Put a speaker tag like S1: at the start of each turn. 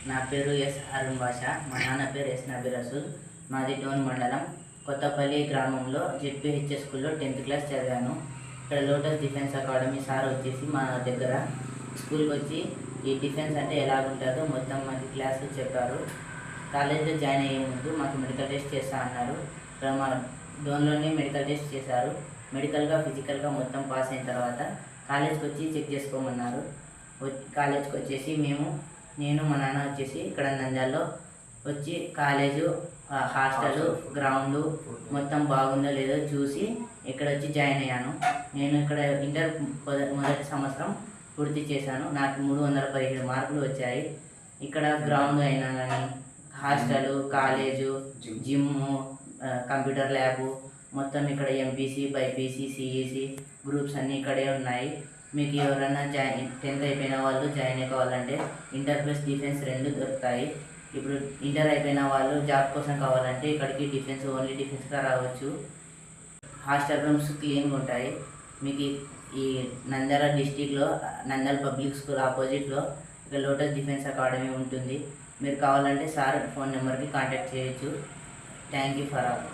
S1: నా పేరు ఎస్ అరుణ్ భాష. మా నాన్న పేరు ఎస్ నబీ రసూల్. మాది డోన్ మండలం కొత్తపల్లి గ్రామంలో జెడ్పీహెచ్ఎస్ స్కూల్లో 10th క్లాస్ చదివాను. ఇక్కడ లోటస్ డిఫెన్స్ అకాడమీ సార్ వచ్చేసి మా దగ్గర స్కూల్కి వచ్చి ఈ డిఫెన్స్ అంటే ఎలాగుంటుందో మొత్తం మాకు క్లాస్ చెప్పారు. కాలేజీలో జాయిన్ అయ్యే ముందు మాకు మెడికల్ టెస్ట్ చేస్తా అన్నారు. ఇక్కడ మా డోన్లోనే మెడికల్ టెస్ట్ చేశారు. మెడికల్గా ఫిజికల్గా మొత్తం పాస్ అయిన తర్వాత కాలేజ్కి వచ్చి చెక్ చేసుకోమన్నారు. కాలేజ్కి వచ్చేసి నేను మా నాన్న వచ్చేసి ఇక్కడ నంద్యాలలో వచ్చి కాలేజు, హాస్టల్, గ్రౌండ్ మొత్తం బాగుందో లేదో చూసి ఇక్కడ వచ్చి జాయిన్ అయ్యాను. నేను ఇక్కడ ఇంటర్ మొదటి సంవత్సరం పూర్తి చేశాను. నాకు 317 మార్కులు వచ్చాయి. ఇక్కడ గ్రౌండ్ అయినా కానీ hostel, college, gym, computer lab మొత్తం ఇక్కడ ఎంపీసీ, బైపీసీ, సిఈసి గ్రూప్స్ అన్నీ ఇక్కడే ఉన్నాయి. మీకు ఎవరైనా 10th అయిపోయిన వాళ్ళు జాయిన్ కావాలంటే ఇంటర్ ప్లస్ డిఫెన్స్ 2 దొరుకుతాయి. ఇప్పుడు ఇంటర్ అయిపోయిన వాళ్ళు జాబ్ కోసం కావాలంటే ఇక్కడికి డిఫెన్స్ ఓన్లీ డిఫెన్స్గా రావచ్చు. హాస్టల్ రూమ్స్ క్లీన్గా ఉంటాయి. మీకు ఈ నంద్యాల డిస్టిక్లో నంద్యాల పబ్లిక్ స్కూల్ ఆపోజిట్లో ఇక్కడ లోటస్ డిఫెన్స్ అకాడమీ ఉంటుంది. మీరు కావాలంటే సార్ ఫోన్ నెంబర్కి కాంటాక్ట్ చేయొచ్చు. Thank you for all.